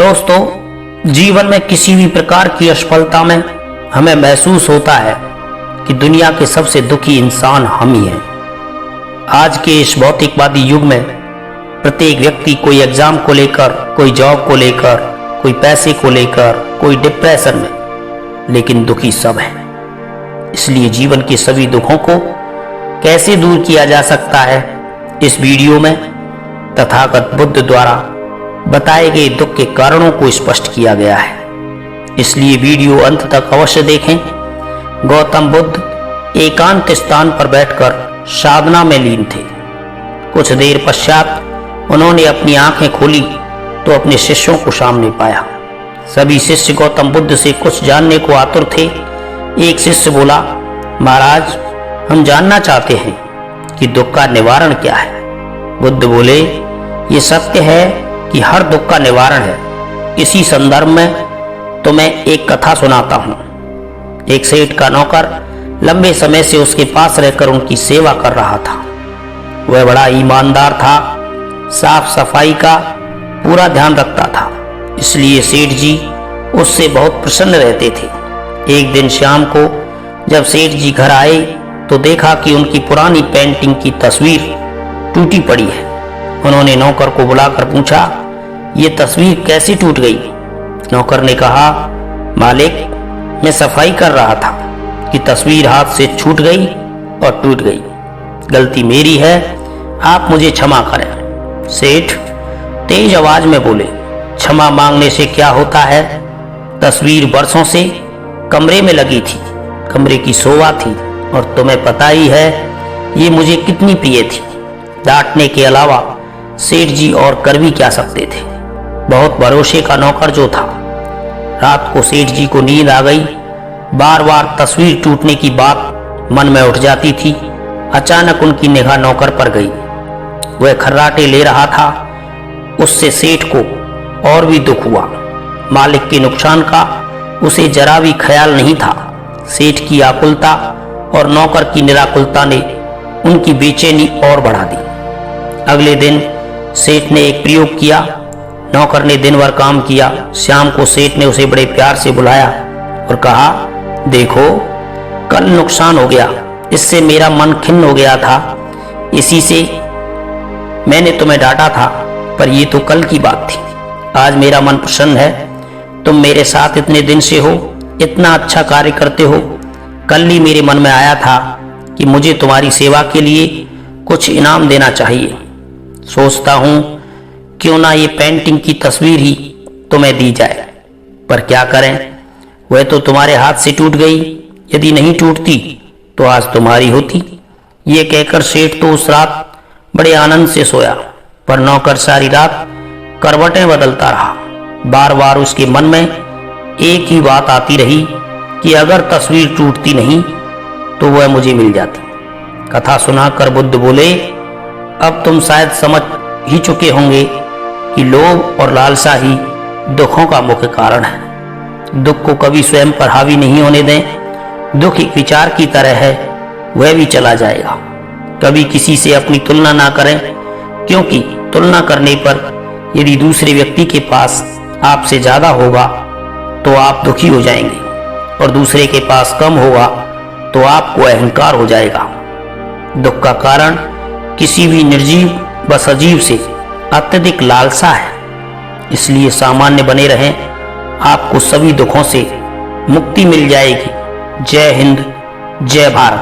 दोस्तों, जीवन में किसी भी प्रकार की असफलता में हमें महसूस होता है कि दुनिया के सबसे दुखी इंसान हम ही हैं। आज के इस भौतिकवादी युग में प्रत्येक व्यक्ति कोई एग्जाम को लेकर, कोई जॉब को लेकर, कोई पैसे को लेकर, कोई डिप्रेशन में, लेकिन दुखी सब हैं। इसलिए जीवन के सभी दुखों को कैसे दूर किया जा सकता है, इस वीडियो में तथागत बुद्ध द्वारा बताए गए दुख के कारणों को स्पष्ट किया गया है। इसलिए वीडियो अंत तक अवश्य देखें। गौतम बुद्ध एकांत स्थान पर बैठकर साधना में लीन थे। कुछ देर पश्चात उन्होंने अपनी आंखें खोली तो अपने शिष्यों को सामने पाया। सभी शिष्य गौतम बुद्ध से कुछ जानने को आतुर थे। एक शिष्य बोला, महाराज, हम जानना चाहते हैं कि दुख का निवारण क्या है। बुद्ध बोले, ये सत्य है कि हर दुख का निवारण है। इसी संदर्भ में तो मैं एक कथा सुनाता हूँ। एक सेठ का नौकर लंबे समय से उसके पास रहकर उनकी सेवा कर रहा था। वह बड़ा ईमानदार था, साफ सफाई का पूरा ध्यान रखता था। इसलिए सेठ जी उससे बहुत प्रसन्न रहते थे। एक दिन शाम को जब सेठ जी घर आए तो देखा कि उनकी पुरानी पेंटिंग की तस्वीर टूटी पड़ी है। उन्होंने नौकर को बुलाकर पूछा, ये तस्वीर कैसे टूट गई? नौकर ने कहा, मालिक, मैं सफाई कर रहा था कि तस्वीर हाथ से छूट गई और टूट गई। गलती मेरी है, आप मुझे क्षमा करें। सेठ तेज आवाज में बोले, क्षमा मांगने से क्या होता है? तस्वीर वर्षों से कमरे में लगी थी, कमरे की शोभा थी, और तुम्हें पता ही है ये मुझे कितनी प्रिय थी। डांटने के अलावा सेठ जी और कर भी क्या सकते थे। बहुत भरोसे का नौकर जो था। रात को सेठ जी को नींद आ गई। बार बार तस्वीर टूटने की बात मन में उठ जाती थी। अचानक उनकी निगाह नौकर पर गई। वह खर्राटे ले रहा था। उससे सेठ को और भी दुख हुआ। मालिक के नुकसान का उसे जरा भी ख्याल नहीं था। सेठ की आकुलता और नौकर की निराकुलता ने उनकी बेचैनी और बढ़ा दी। अगले दिन सेठ ने एक प्रयोग किया। नौकर ने दिन भर काम किया। शाम को सेठ ने उसे बड़े प्यार से बुलाया और कहा, देखो, कल नुकसान हो गया, इससे मेरा मन खिन्न हो गया था। इसी से मैंने तुम्हें डांटा था, पर ये तो कल की बात थी। आज मेरा मन प्रसन्न है। तुम मेरे साथ इतने दिन से हो, इतना अच्छा कार्य करते हो। कल ही मेरे मन में आया था कि मुझे तुम्हारी सेवा के लिए कुछ इनाम देना चाहिए। सोचता हूं क्यों ना ये पेंटिंग की तस्वीर ही तुम्हें दी जाए, पर क्या करें, वह तो तुम्हारे हाथ से टूट गई। यदि नहीं टूटती तो आज तुम्हारी होती। ये कहकर सेठ तो उस रात बड़े आनंद से सोया, पर नौकर सारी रात करवटें बदलता रहा। बार बार उसके मन में एक ही बात आती रही कि अगर तस्वीर टूटती नहीं तो वह मुझे मिल जाती। कथा सुनाकर बुद्ध बोले, अब तुम शायद समझ ही चुके होंगे कि लोभ और लालसा ही दुखों का मुख्य कारण है। दुख को कभी स्वयं पर हावी नहीं होने दें। दुख एक विचार की तरह है, वह भी चला जाएगा। कभी किसी से अपनी तुलना ना करें, क्योंकि तुलना करने पर यदि दूसरे व्यक्ति के पास आपसे ज्यादा होगा तो आप दुखी हो जाएंगे, और दूसरे के पास कम होगा तो आपको अहंकार हो जाएगा। दुख का कारण किसी भी निर्जीव व सजीव से अत्यधिक लालसा है। इसलिए सामान्य बने रहें, आपको सभी दुखों से मुक्ति मिल जाएगी। जय हिंद, जय भारत।